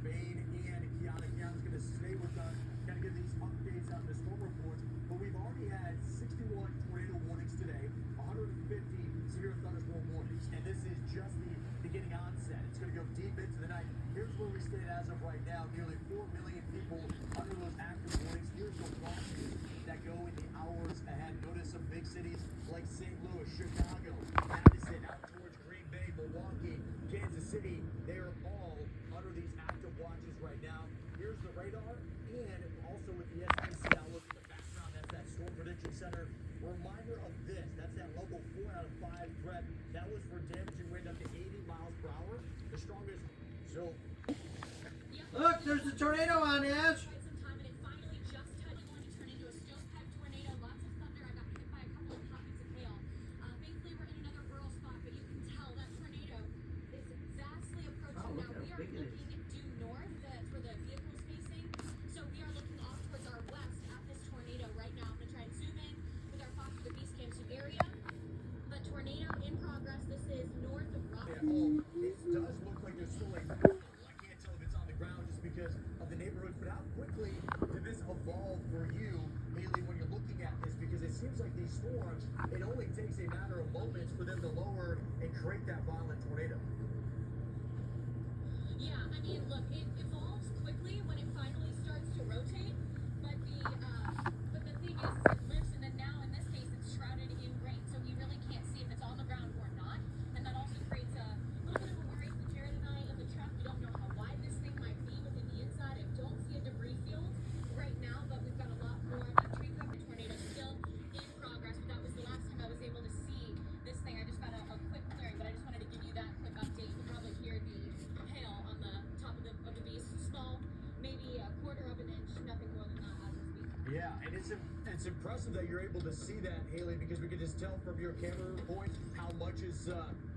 Bain and Kiana. Kiana's going to stay with us, kind of give these updates on the storm reports. But we've already had 61 tornado warnings today, 150 severe thunderstorm warnings, and this is just the beginning onset. It's going to go deep into the night. Here's where we stand as of right now. Nearly 4 million people under those active warnings. Here's the losses that go in the hours ahead. Notice some big cities like St. Louis, Chicago, Madison, out towards Green Bay, Milwaukee, Kansas City. They are all under these active watches right now. Here's the radar, and also with the SPC outlook in the background, that's that Storm Prediction Center. Reminder of this, that's that level 4 out of 5 threat. That was for damaging wind up to 80 miles per hour. The strongest, so... Look, there's a tornado on, Ash. It does look like there's still a pool. I can't tell if it's on the ground just because of the neighborhood. But how quickly did this evolve for you, Haley, when you're looking at this? Because it seems like these storms, it only takes a matter of moments for them to lower and create that violent tornado. Yeah, I mean, look, it evolves quickly when it finally starts to rotate. But the thing is, it lives, and then now in this case, it's shrouded in rain, so we really can't see if it's on the ground or not. And that also creates a little bit of a worry for Jared and I in the truck. We don't know how wide this thing might be within the inside. I don't see a debris field right now, but we've got a lot more tree cover. Tornado still in progress, but that was the last time I was able to see this thing. I just got a quick clearing, but I just wanted to give you that quick update. You can probably hear the hail on the top of the beast. Small, maybe a quarter of an inch, nothing more than that as we speak. Yeah, and it's impressive that you're able to see that, Haley, because we can just tell from your camera point how much is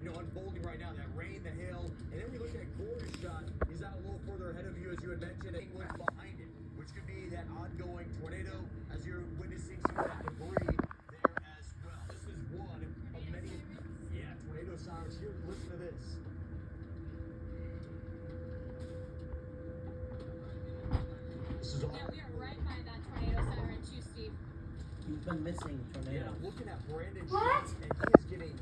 unfolding right now. That rain, the hail, and then we look at Corey's shot. He's out a little further ahead of you, as you had mentioned, England behind it, which could be that ongoing tornado as you're witnessing some of that debris there as well. This is one of many, tornado sirens. Here, listen to this. This is all. Yeah, we are right by that tornado siren too, Steve. You've been missing tornadoes. Looking at Brandon What? Short, and he is getting.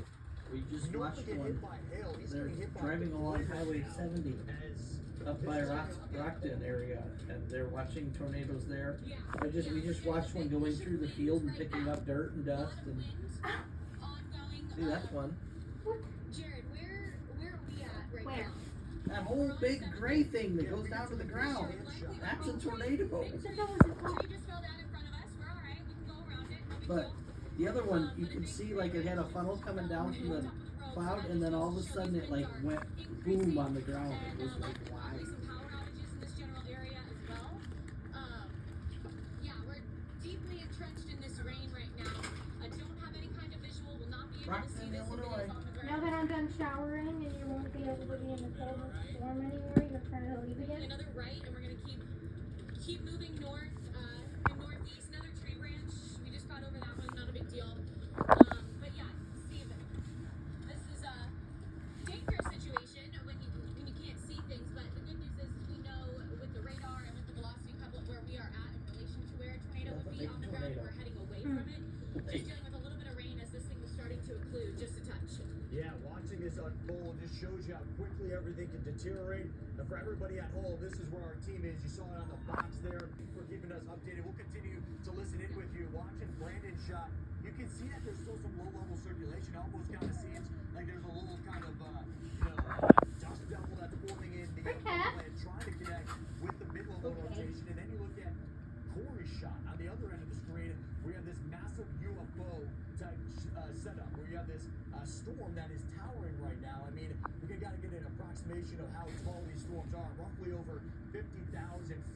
We just You watched get one. hit by hail. He's They're getting hit by driving along blizzard Highway now 70 as up this by is- Rockton area, and they're watching tornadoes there. Yeah. We just watched one going through the field and picking up dirt and dust, and Ongoing. see, that's one. Jared, where are we at right Where? now? That whole big gray thing that goes down to the ground. That's a tornado. I said that was a Tree call. just fell down in front of us. We're all right. We can go around it. No big But deal. the other one, you could see like it had a funnel coming down from the cloud, and then all of a sudden it like went boom on the ground. It was like, why? Probably some power outages in this general area as well. Yeah, we're deeply entrenched in this rain right now. I don't have any kind of visual. Will not be able to see Rockton, this if it Illinois. is on the Now ground. that I'm done showering and you won't be able to be in the cold storm anymore, you're trying to leave again? Another right, and we're gonna keep moving north and northeast. Another tree branch. We just got over that one. Not a big deal. But yeah, Steve, this is a dangerous situation when you can't see things. But the good news is we know with the radar and with the velocity couplet where we are at in relation to where a tornado would be on the ground. We're heading away from it. Just dealing with a little bit of rain as this thing was starting to occlude, just a touch. Yeah, watching this unfold just shows you how quickly everything can deteriorate. And for everybody at home, this is where our team is. You saw it on the box there for keeping us updated. We'll continue to listen in with you. Watching Brandon's shot, you can see that there's still some low-level circulation. It almost kind of seems like there's a little kind of, dust devil that's forming in the land, trying to connect with the mid-level rotation. And then you look at Corey's shot on the other end of the screen. We have this massive UFO type setup where you have this storm that is towering right now. I mean, we got to get an approximation of how tall these storms are, roughly over 50,000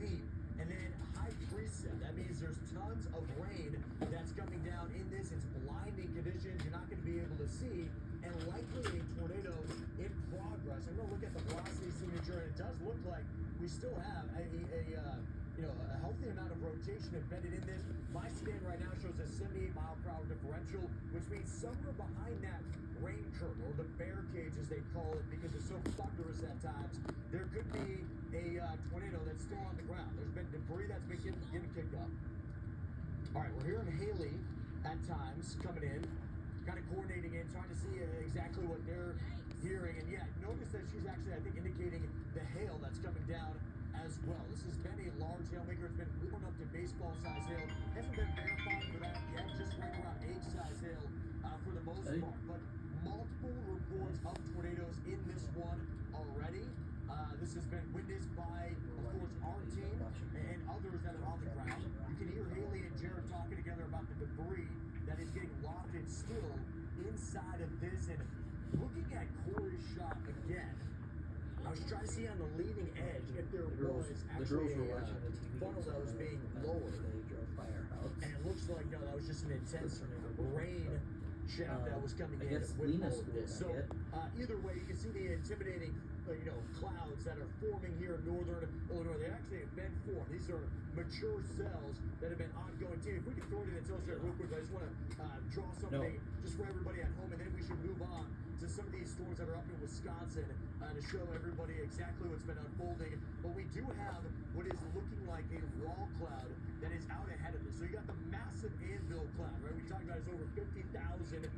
feet. And then high precip, that means there's tons of rain that's coming down in this. It's blinding conditions. You're not going to be able to see, and likely a tornado in progress. I'm going to look at the velocity signature, and it does look like we still have a a healthy amount of rotation embedded in this. My scan right now shows a 78-mile-per-hour differential, which means somewhere behind that rain curtain, or the bear cage as they call it, because it's so thunderous at times, there could be a tornado that's still on the ground. There's been debris that's been getting kicked up. All right, we're hearing Haley at times coming in, kind of coordinating in, trying to see exactly what they're hearing. And yeah, notice that she's actually, I think, indicating the hail that's coming down as well. This has been a large hail maker. It's been warmed up to baseball size hail. Hasn't been verified for that yet, just right around 8 size hail for the most part. But multiple reports of tornadoes in this one already. This has been witnessed by, of course, our team and others that are on the ground. You can hear Haley and Jared talking together about the debris that is getting lofted still inside of this. And looking at Corey's shot again, I was trying to see on the leading edge if there was actually a funnel that was being lowered. They drove by our house. And it looks like, no, that was just an intense rain shaft that was coming I in guess with Lena's all of this. So either way, you can see the intimidating, clouds that are forming here in northern Illinois. They actually have been formed. These are mature cells that have been ongoing. Team, if we could throw it in and tell us that real quick, I just want to draw something just for everybody at home, and then we should move on to some of these storms that are up in Wisconsin to show everybody exactly what's been unfolding. But we do have what is looking like a wall cloud that is out ahead of this. So you got the massive anvil cloud, right? We talked about it's over 50,000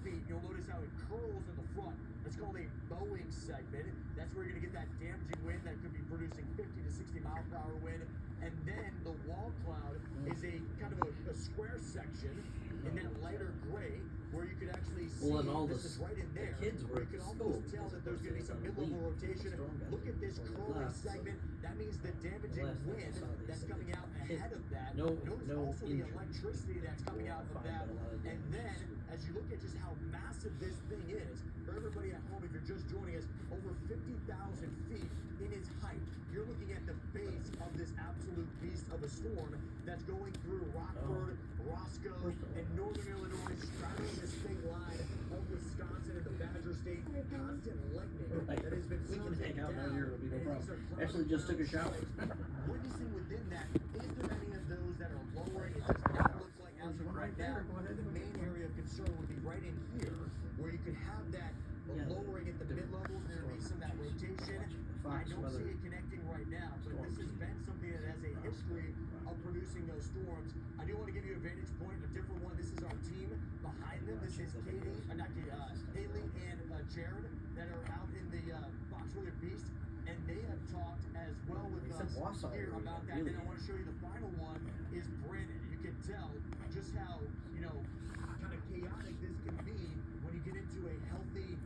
feet. You'll notice how it curls in the front. That's called a bowing segment. That's where you're going to get that damaging wind that could be producing 50 to 60 mile per hour wind. And then the wall cloud is a kind of a square section in that lighter gray where you could actually see and all this is right in there. kids were You can at almost school tell that there's going to be some mid-level rotation. Look at this curling segment. That means the damaging wind that's coming out ahead of that. Notice also the electricity that's coming out of that. And then, as you look at just how massive this thing is, for everybody at home, if you're just joining us, over 50,000 feet in its height. You're looking at the base of this absolute beast of a storm that's going through Rockford, Roscoe, and northern Illinois, straddling the state line of Wisconsin and the Badger State. Constant lightning that has been We can surging hang out down. down here, it'll be no And these problem. are Actually, just took a shower. Witnessing within that, is there any of those that are lowering? It does not look like as of right now. The main area of concern would be right in here, where you could have that lowering at the mid-levels. There would be some of that rotation. I don't see it connecting right now, but this has been something that has a history of producing those storms. I do want to give you a vantage point, a different one. This is our team behind them. This is Haley and Jared that are out in the Fox Weather Beast, and they have talked as well with us here about that. Then I want to show you the final one is Brandon. You can tell just how kind of chaotic this can be when you get into a healthy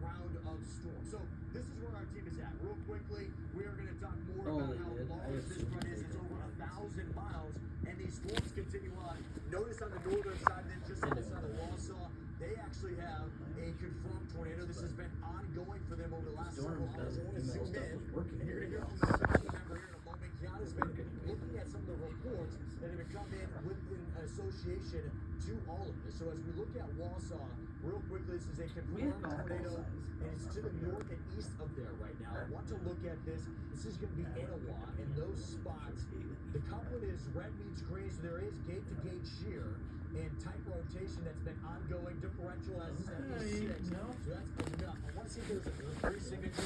round of storms. So this is where our team is at. Real quickly, we are going to talk more about how large this run is. It's over 1,000 miles, and these storms continue on. Notice on the northern side, then just outside of Wausau, they actually have a confirmed tornado. This has been ongoing for them over the last several hours. I want to zoom in, and you're going to hear from the family member here in a moment. Kiana's been looking at some of the reports that have been coming in within association to all of this. So as we look at Wausau, real quickly, this is a confirmed tornado, and it's to the north and east of there right now. I want to look at this. This is going to be Etowah, and those spots, the coupling is red meets green, so there is gate-to-gate shear and tight rotation that's been ongoing. Differential as 76. So that's enough. I want to see if there's a three signature.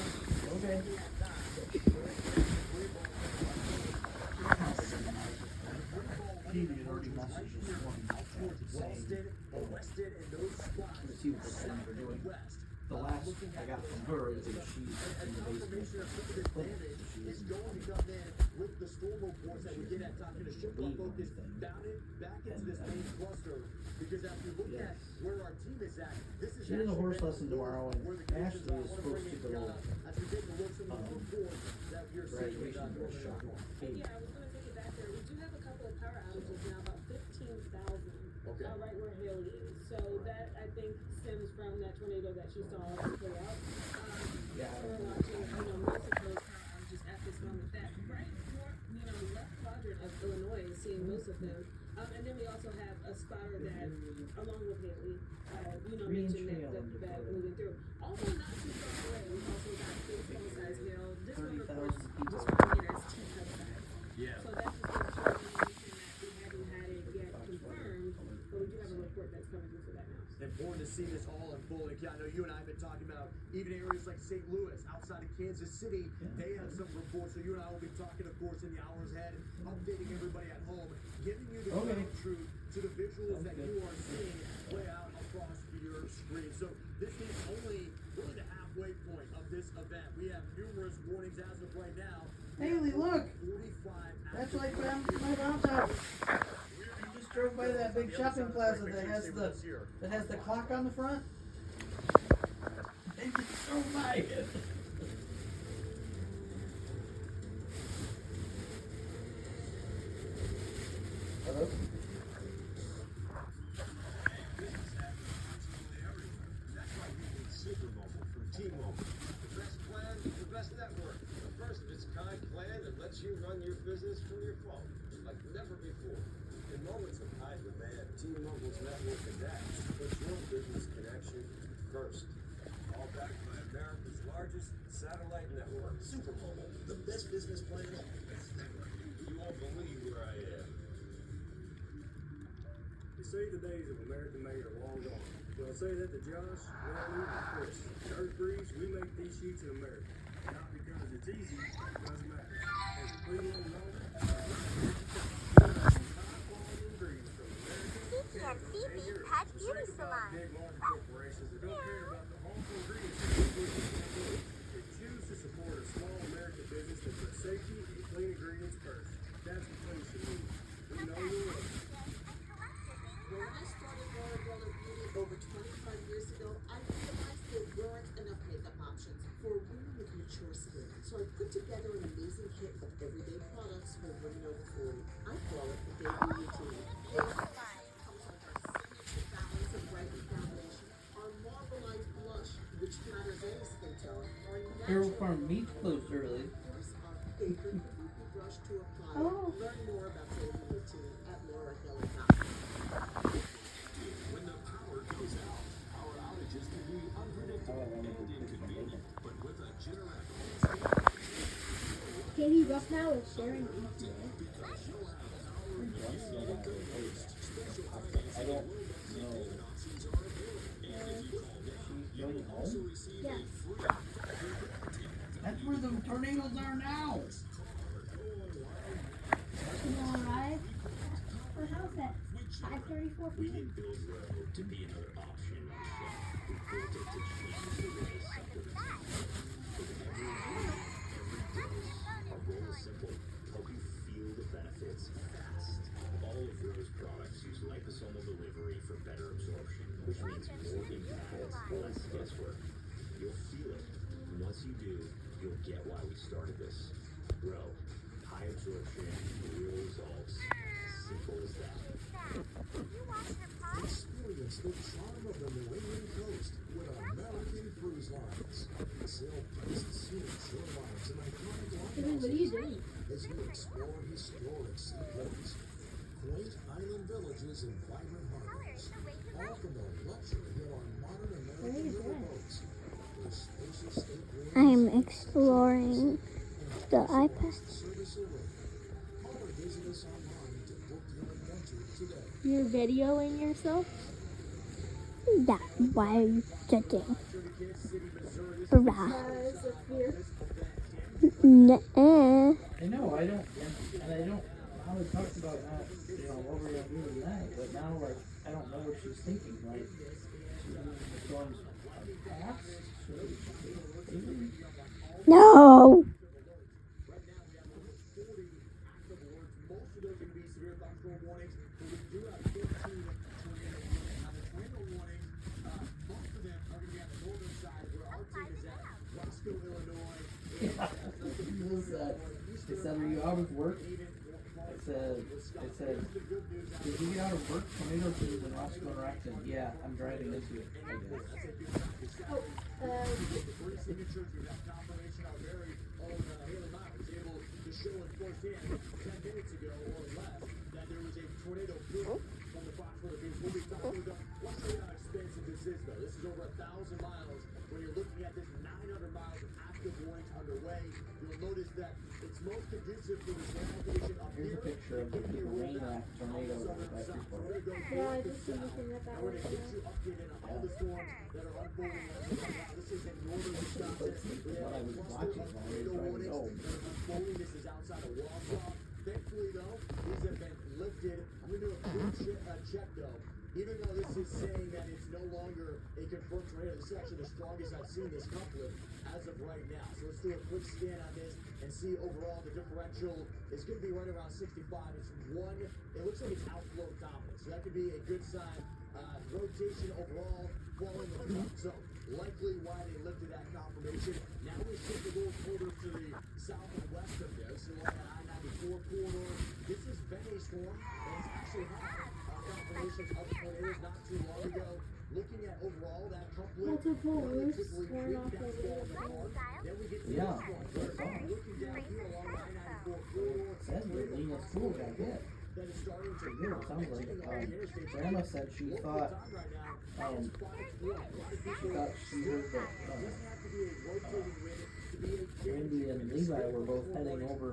Okay. Weston, and those spots. Let's see what the Suns are doing. West. The last I got from her is that she's in the basement. Confirmation of some of this damage is going to come in with the storm reports that we get at talking to shift our focus back into this main cluster, because as we look at where our team is at, this is She has a horse actually lesson tomorrow, and where the conditions Ashley are. is I wanna supposed bring to in go Kiana as we take a look at some of the reports that you're seeing with graduation to a shop. Yeah, I was going to take it back there. We do have a couple of power outages now, about 15,000. Okay. Right where Haley is. So that, I think, stems from that tornado that she saw play out. We're watching, most of those power outages at this moment. That right north, left quadrant of Illinois is seeing most of them. And then we also have a spotter that, along with Haley, mentioned that moving through. Also not too far away, we've also got baseball size hail. This one, of course, describing it as teacup size. wonderful. Like, I know you and I have been talking about even areas like St. Louis, outside of Kansas City. They have some reports. So you and I will be talking, of course, in the hours ahead, updating everybody at home, giving you the ground truth to the visuals that you are seeing play out across your screen. So this is only really the halfway point of this event. We have numerous warnings as of right now. Haley, look! 45 That's like my mom's house. You just drove by that big shopping plaza that has the clock on the front. They just drove by it. Hello? Supermobile from T-Mobile. The best plan, the best network. The first of its kind plan that lets you run your business from your phone like never before. In moments of high demand, T-Mobile's network adapts to put your business connection first. All backed by America's largest satellite network, Supermobile. The best business plan, the best network. You won't believe where I am. You see, the days of American made are long gone. Well, say that to Josh, Rodney, and Chris. Earth Breeze, we make these sheets in America. Not because it's easy, but because it matters. As a premium loaner, high-quality ingredients from America, Canada, and Europe. Pet This Beauty ain't about Salon. big large corporations that don't care about the harmful ingredients that they put in their food. They choose to support a small American business that puts safety and clean ingredients first. That's what things should mean. We know you're right. When I started Laura Geller Beauty over 25 years ago, I realized there weren't enough makeup options for women with mature skin. So I put together an amazing kit of everyday products for women over 40. I call it the Baby Routine. It comes with our signature balance of brightening foundation, our marbleized blush, which flatters any skin tone, our Harold natural Farm meat closed early. course, our favorite kabuki brush to apply. Oh. Learn more about Baby Routine at laurageller.com. When the power goes out, power outages can be unpredictable and inconvenient. But with a Generac Katie Ruff now is sharing these. I don't know. She's going home? Yes. That's where the tornadoes are now. You wanna ride? Our house at 5:34 We p.m. didn't build Row to be another option on the shelf. We built it to change the way something is done. With every dose, our goal is simple. Help you feel the benefits fast. All of Row's products use liposomal delivery for better absorption, which means more impact, less guesswork. You'll feel it. And once you do, you'll get why we started this. Row. High absorption, real results. Simple as that. Experience the charm of the New England coast with American Cruise Lines. Sail past scenic shorelines and iconic What are you doing? as you explore historic seaports, quaint island villages and vibrant harbors, all from the luxury of our modern American riverboats. Their spacious staterooms, I'm exploring the iPad. service array. Call or visit us online to book your adventure today. You're videoing yourself? That's why I'm sitting. Bruh. Nuh-uh. I know, I don't, and I don't, I always talked about not, what we're gonna do tonight, but now, like, I don't know what she's thinking, like, she's going past, No. It said, are you out of work? It said, did you get out of work? Tornado season in Roscoe and Rockton. Yeah, I'm driving into it, I guess. This is over 1,000 miles. When you're looking at this 900 miles of active warnings underway, you'll notice that it's most conducive to the navigation of Here's a picture of the rain raft tornado by Freeport. Yeah, I just seen looking at that We're one. going to get you updated on all the storms that are unfolding as of right now. This is in northern Wisconsin. We What I have a was cluster watching of while I was tornado driving warnings home. that are unfolding. This is outside of Wausau. Thankfully, though, these have been lifted. I'm going to do a quick check, though. Even though this is saying that it's no longer a confirmed tornado, this is actually the strongest I've seen this couplet as of right now. So let's do a quick scan on this and see overall the differential is going to be right around 65. It's one, it looks like it's outflow dominant. So that could be a good sign. Rotation overall, falling the front. So likely why they lifted that confirmation. Now we shift a little further to the south and west of this. So along that I-94 corridor. This has been a storm, and it's actually had confirmations of tornadoes not too long ago. Looking at overall that couplet, Multiple roofs relatively torn weak, off that's over falling there. apart. Then we get to Yeah, this one, where looking down here along the I-94 corridor, it's Says the Lena school got hit. that is starting to Yeah, it sounds like, Grandma said she thought, she heard that, Randy and Levi were both heading over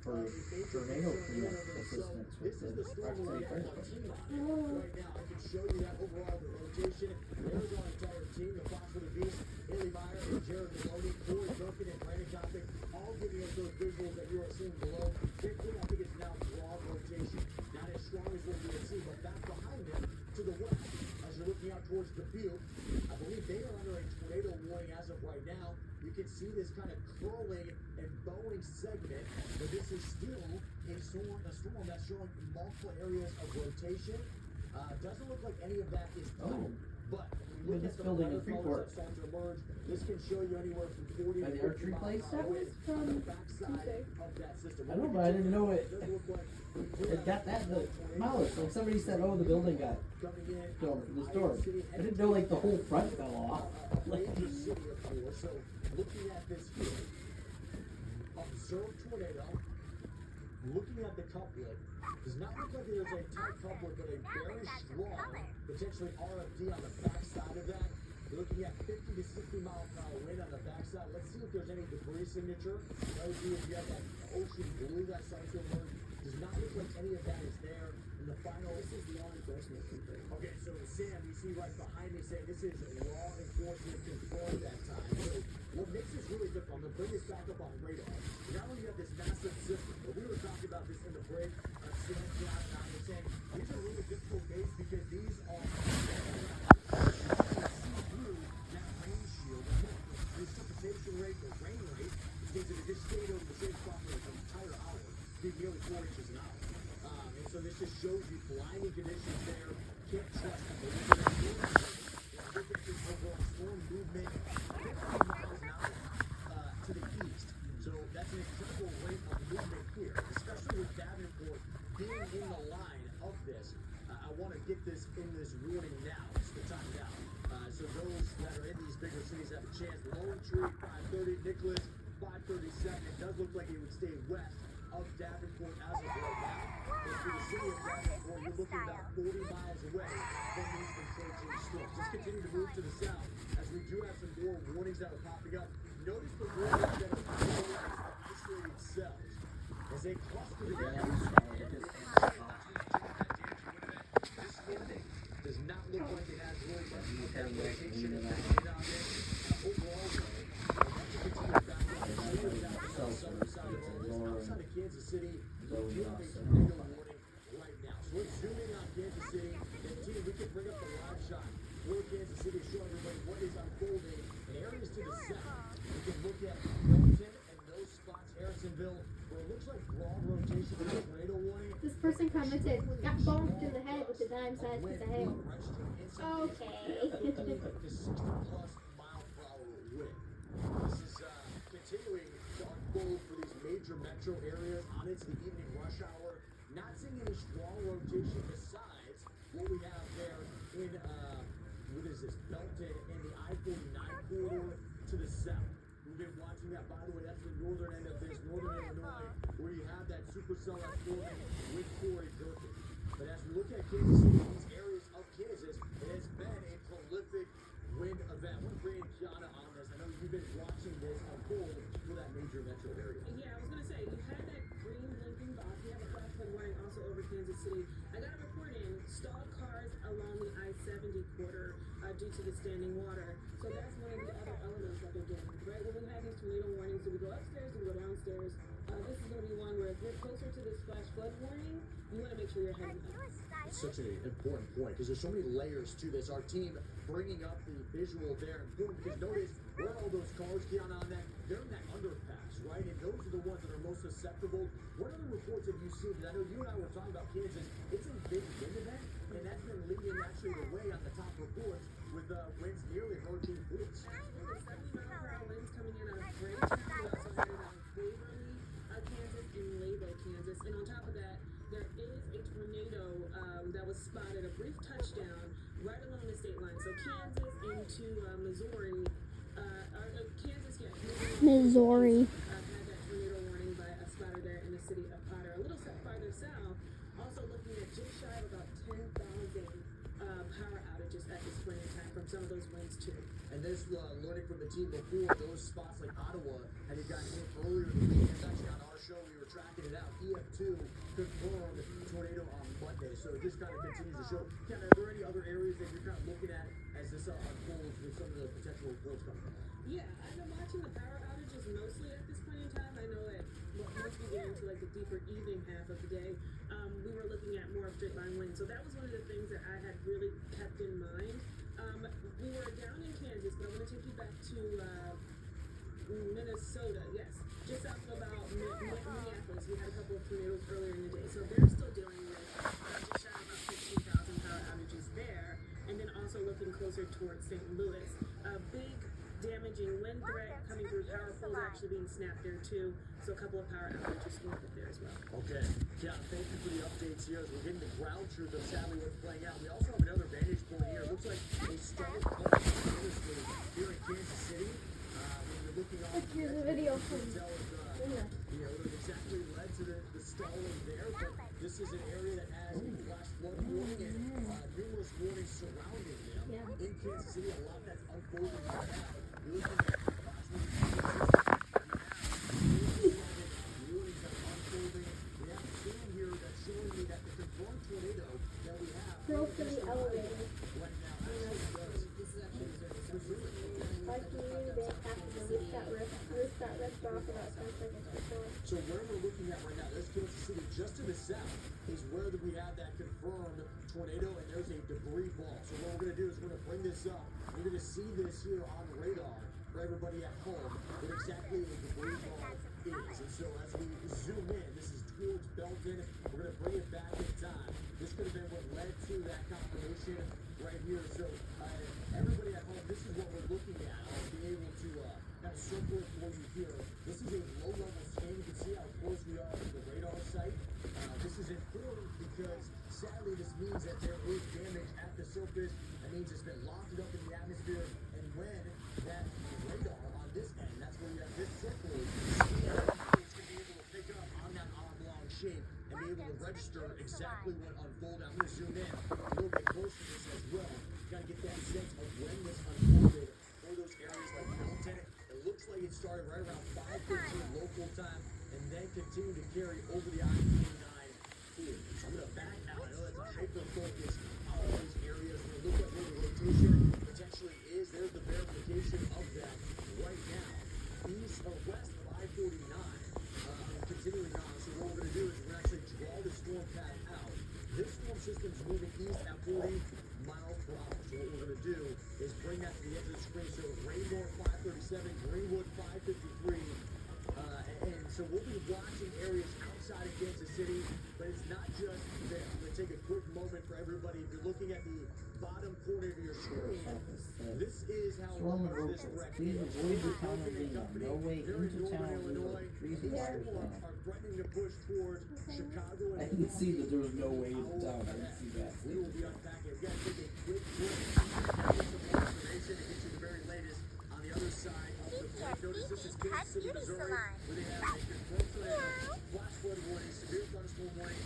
for tornado cleanup assistance with the Rock City Fire Department. Right now, I can show you that overall the rotation. There's our entire team, the Fox for the Beast, Haley Meyer, and Jared Maloney, Corey Durkin, and Brandon Kopic, all giving us those visuals that you are seeing below. Thankfully, I think it's now broad rotation. Not as strong as what we had seen, but back behind them to the west, as you're looking out towards the field, I believe they are under a tornado warning as of right now. You can see this kind of curling and bowing segment, but this is still a storm that's showing multiple areas of rotation. Doesn't look like any of that is done, but when you look This at the building in weather colors Freeport. that start to emerge, this can show you anywhere from 40 By to the 50 archery miles place? per That hour was on from the backside Tuesday. of that system. I know, but I didn't know it. doesn't look like It got that demolished. Like somebody said, oh, the building got coming in the storm. I didn't know like the whole front fell off. major city, of course. So looking at this here, observed tornado. Looking at the couplet, does not look like there's a tight couplet, but a very strong, potentially RFD on the backside of that. You're looking at 50 to 60 mile per hour wind on the backside. Let's see if there's any debris signature. That would be if you have that ocean blue that's starting to emerge. Does not look like any of that is there. In the final, this is law enforcement confirmed. Okay, so Sam, you see right behind me saying this is law enforcement confirmed that time. So what makes this really different, I'm gonna bring this back up on radar. Not only you have this massive system, but we were talking about this in the break. Sam, John, and I were saying these are really difficult days because these are see through that rain shield. The precipitation rate, the rain rate, which means that it just stayed over the same spot for an entire hour, being nearly 4 inches an hour. And so this just shows you blinding conditions there. Can't trust them. But look at this overall storm movement, 50 miles an hour to the east. So that's an incredible rate of movement here, especially with Davenport being in the line of this. I want to get this in this warning now. It's the time now. So those that are in these bigger cities have a chance. Lone Tree, 530, Nicholas, 537. It does look like it would stay west of Davenport as of right now. But for the city of Davenport, you're looking about 40 miles away from these encroaching storms. Just continue to move to the south as we do have some more warnings that are popping up. Notice the warnings that are popping up as isolated cells. As they cluster together, this ending does not look like it has really much of that rotation and that hit on it. Overall, though, once you continue back up, outside of Kansas City, we do have a tornado warning right now. So let's zoom in on Kansas City. And team, we can bring up the live shot for Kansas City, show everybody what is unfolding in areas to the south. We can look at Milton and those spots, Harrisonville, where it looks like broad rotation with a tornado warning. This person commented, got bonked in the head with a dime-sized piece of hail. Okay. 50 to 60 plus mile per hour wind. This is continuing to unfold for these major metro areas on into the evening rush hour. Not seeing any strong rotation besides what we have there in what is this, Belton and the I-49 corridor to the south. We've been watching that, by the way, that's the northern end of this, northern Illinois, where you have that supercell that's forming with Corey Durkin. But as we look at Kansas City, these areas of Kansas, it has been a prolific wind event. I want to bring in Kiana on this. I know you've been watching this unfold for that major metro area. Yeah, I was gonna say, you had that green blinking box. We have a flash flood warning also over Kansas City. I got a report in stalled cars along the I-70 corridor due to the standing water. So that's one of the other elements that they're dealing with, right? When we have these tornado warnings, do we go upstairs, do we go downstairs? This is going to be one where if you're closer to this flash flood warning, you want to make sure you're heading up. It's such an important point because there's so many layers to this. Our team bringing up the visual there and boom, because notice where all those cars, Keon, on that, they're in that underpass, right? And those are the ones that are most susceptible. What other reports have you seen? Because I know you and I were talking about Kansas. It's a big wind event, and that's been leading actually the way on the top reports with winds nearly hurricane force. 70-mile-per-hour winds coming in out of Bradenton. We also headed out of Waverly, Kansas, and Labo, Kansas. And on top of that, there is a tornado that was spotted, a brief touchdown right along the state line. So Kansas into Missouri, Kansas, yeah, Missouri. had that tornado warning by a spotter there in the city of Potter. A little farther south, also looking at just shy of about 10,000 power outages at this point in time from some of those winds too. And this learning from the team before, those spots like Ottawa had it gotten hit earlier in the week. It's actually on our show, we were tracking it out. EF2 confirmed tornado on Monday. So it just kind of continues to show. Ken, are there any other areas that you're kind of looking at as this unfolds with some of the potential reports coming out? Yeah, I've been watching the power outages mostly at this point in time. I know that once we get into like the deeper evening half of the day, we were looking at more of straight line winds. So that was one of the things that I had really kept in mind. We were down in Kansas, but I'm going to take you back to Minnesota. Yes, just south of about Minneapolis. We had a couple of tornadoes earlier in the day, so they're still dealing with just shy of about 15,000 power outages there, and then also looking closer towards St. Louis. A big damaging wind threat coming through. Power poles actually being snapped there too. So a couple of power outages going up there as well. Okay. Yeah, thank you for the updates here as we're getting the ground truth of sadly what's playing out. We also have another vantage point here. It looks like a stalled car here in Kansas City. When you're looking on Here's a video from it exactly led to the stalling there, but this is an area that has a flash flood warning and numerous warnings surrounding them. In Kansas City, a lot that's unfolding right now. You're looking at approximately warnings that are unfolding. We have a film here that's showing me that the confirmed tornado that we have Girl for the elevator. right now actually does. This is actually Missouri. Like you, they have to roof got ripped off about 10 seconds before. So where we're looking at right now, there's Kansas City just to the south is where we have that confirmed tornado, and there's a debris ball. So what we're going to do is we're going to bring this up. We're going to see this here on the radar for everybody at home, what exactly a debris ball is. And so as we zoom in, this is towards Belton. We're going to bring it back in time. This could have been what led to that confirmation right here. So everybody at home, this is what we're looking at. I'll be able to kind of circle it for you here. This is a low-level scan. You can see how close we are to the radar site. This is important because sadly this means that there is damage at the surface. That means it's been lofted up in the atmosphere. And when that radar on this end, that's where we have this circle, it's going to be able to pick up on that oblong shape and be able to register exactly what unfolded. I'm going to zoom in a little bit closer to this as well. You got to get that sense of when this unfolded for those areas like Milton. It looks like it started right around 5:15 local time and then continued to carry over the I-29 here. So I'm going to back out. I know that's a hyper-focus on those areas. We're going to look at where the rotation potentially is. There's the verification of that right now. East or west of I-49 and continuing on. So what we're going to do is we're going to actually draw the storm path out. This storm system is moving east at 40 miles per hour. So what we're going to do is bring that to the edge of the screen. So Rainbow 537, Greenwood 553. And so we'll be watching areas outside of Kansas City, but it's not just there. I'm going to take a quick moment for everybody. If you're looking at the bottom corner of your screen, this is how Storm large this Roper. wreck Please is. avoid the town of Company, Leon. No way here in into northern town with Illinois. a freezing These wires storms down. are threatening to push towards Chicago and I didn't see that there was no way into town. I didn't see that. we will be unpacking. Again, take a quick break. Get some more information to get you the very latest on the other side of the plate. Notice this is Kansas City, Missouri, where they have a confirmed tornado, flash flood warning, severe thunderstorm warning.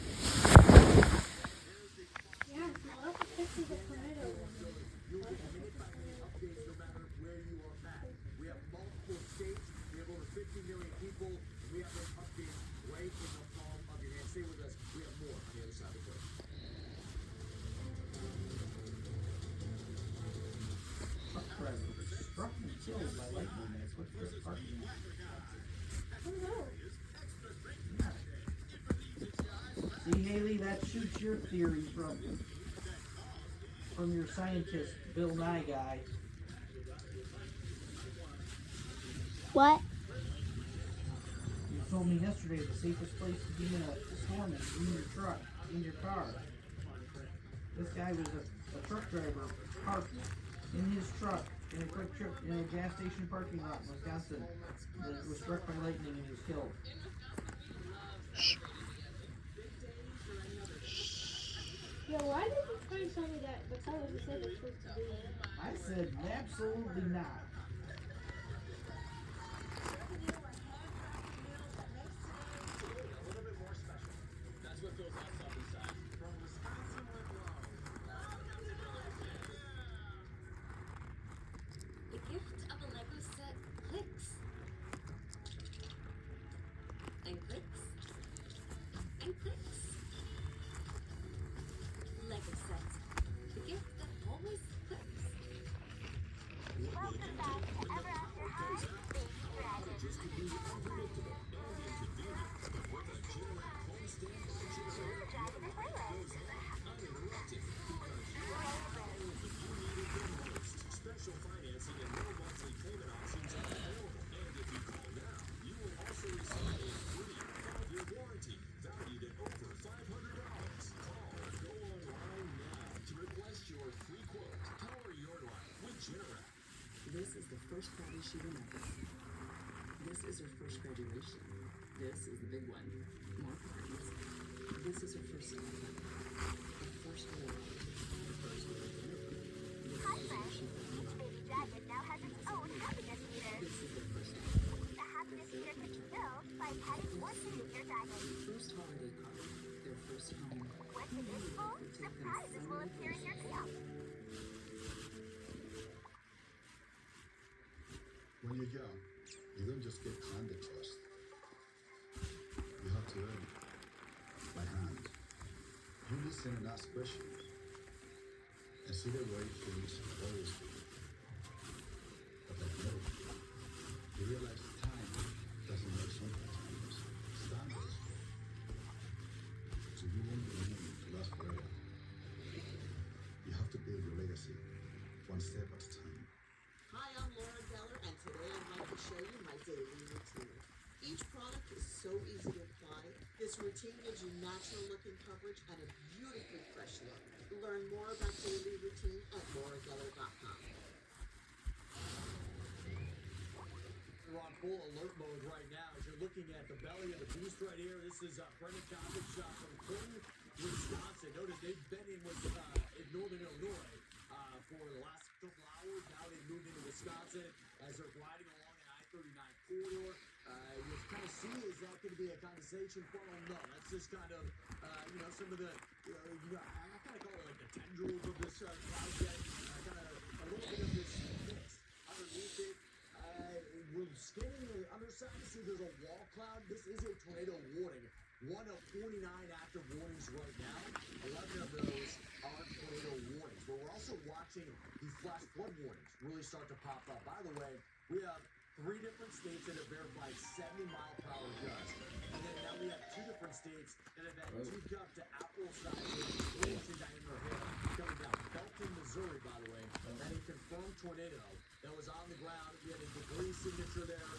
Yeah, lots of pictures of tornadoes. You'll get minute-by-minute updates no matter where you are at. We have multiple states. We have over 50 million people. And we have those updates right in the killed by lightning in a quick trip parking lot. Oh no. See, Haley, that shoots your theory from your scientist, Bill Nye guy. What? You told me yesterday the safest place to be in a storm is in your truck, in your car. This guy was a truck driver parked in his truck in a quick trip in a gas station parking lot in Wisconsin. That was struck by lightning and he was killed. Yo, why did you try to tell me that the color was the safest place to be in? I said absolutely not. That's what feels awesome inside. From Wisconsin with love. The gift of a Lego set clicks. And clicks. And clicks. Lego set. The gift that always clicks. Welcome back to Ever After High, Baby Dragon. Just to be unpredictable and inconvenient. But with a Generac homestand purchase, Baby Dragon is Layla's. uninterrupted. Because you are power of the you needed the most. Special financing and no monthly payment options are available. And if you call now, you will also receive a free 5-year warranty valued at over $500. Call or go online now to request your free quote. Power your life with Generac. This is the first party she remembers. This is her first graduation. This is the big one. More parties. This is her first love. Her first war. Her first dinner. Hi friends, each Baby Dragon now has its own happiness meter. This is the first The happiness meter can be filled by petting or sitting your dragon. first holiday card. Their first home. Once it is full, surprises will appear in your cup. When you're young, you don't just get handed trust. You have to earn it by hand. You listen and ask questions and see the way things always be. But like no, you realize time doesn't make sometimes standards. So you won't believe to last forever. You have to build your legacy one step at a time. Hi, I'm Laura Geller, and today I'm going to show you my daily routine. Each product is so easy to apply. This routine gives you natural looking coverage and a beautifully fresh look. Learn more about daily routine at laurageller.com. We're on full alert mode right now as you're looking at the belly of the beast right here. This is Brendan Cobbage from Clinton, Wisconsin. Notice they've been in northern Illinois for the last couple hours. Now they've moved into Wisconsin as they're riding along an I-39 corridor. You kind of see, is that going to be a condensation funnel? No, that's just kind of, some of the, I kind of call it like the tendrils of this cloud jet. Kind of a little bit of this mist underneath it. We're scanning the underside to see there's a wall cloud. This is a tornado warning. 1 of 49 active warnings right now. 11 of those are tornado warnings. But we're also watching these flash flood warnings really start to pop up. By the way, we have 3 different states that have verified 70-mile-per-hour gusts. And then now we have 2 different states that have had 2 up to apple-sized 8-inch in diameter hail coming down. Belton, Missouri, by the way, had a confirmed tornado that was on the ground. We had a degree signature there,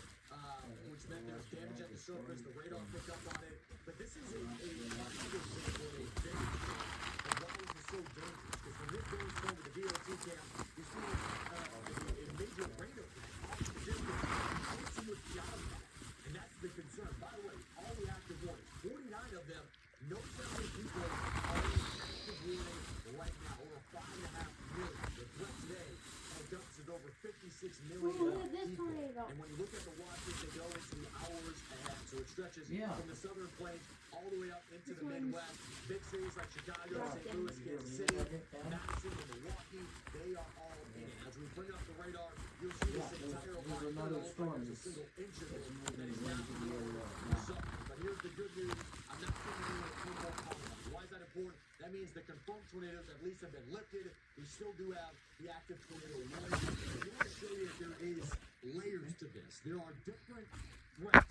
which meant there was damage at the surface. The radar picked up on it. But this is a positive signal, a very and why this is so dangerous. Because when this goes home to the DOT camp, you see a major radar off in the distance. You don't see what's beyond that. And that's the concern. By the way, all the active warnings, 49 of them, no sounding people are in active warning right now. Over 5.5 million. The threat today dumps is over 56 million Look at this people. tornado. And when you look at the watches, they go into the hours ahead. So it stretches from the southern plains all the way up into the Midwest. Big cities like Chicago, St. Louis, Kansas City, Madison, and Milwaukee, they are all in it. As we bring up the radar, you'll see this entire line. Another storm There's a single inch of it that is moving now into the area on now. the But here's the good news. I'm not sending you a few more calls. Why is that important? That means the confirmed tornadoes at least have been lifted. We still do have the active tornado warning. I want to show you that there is There are different threats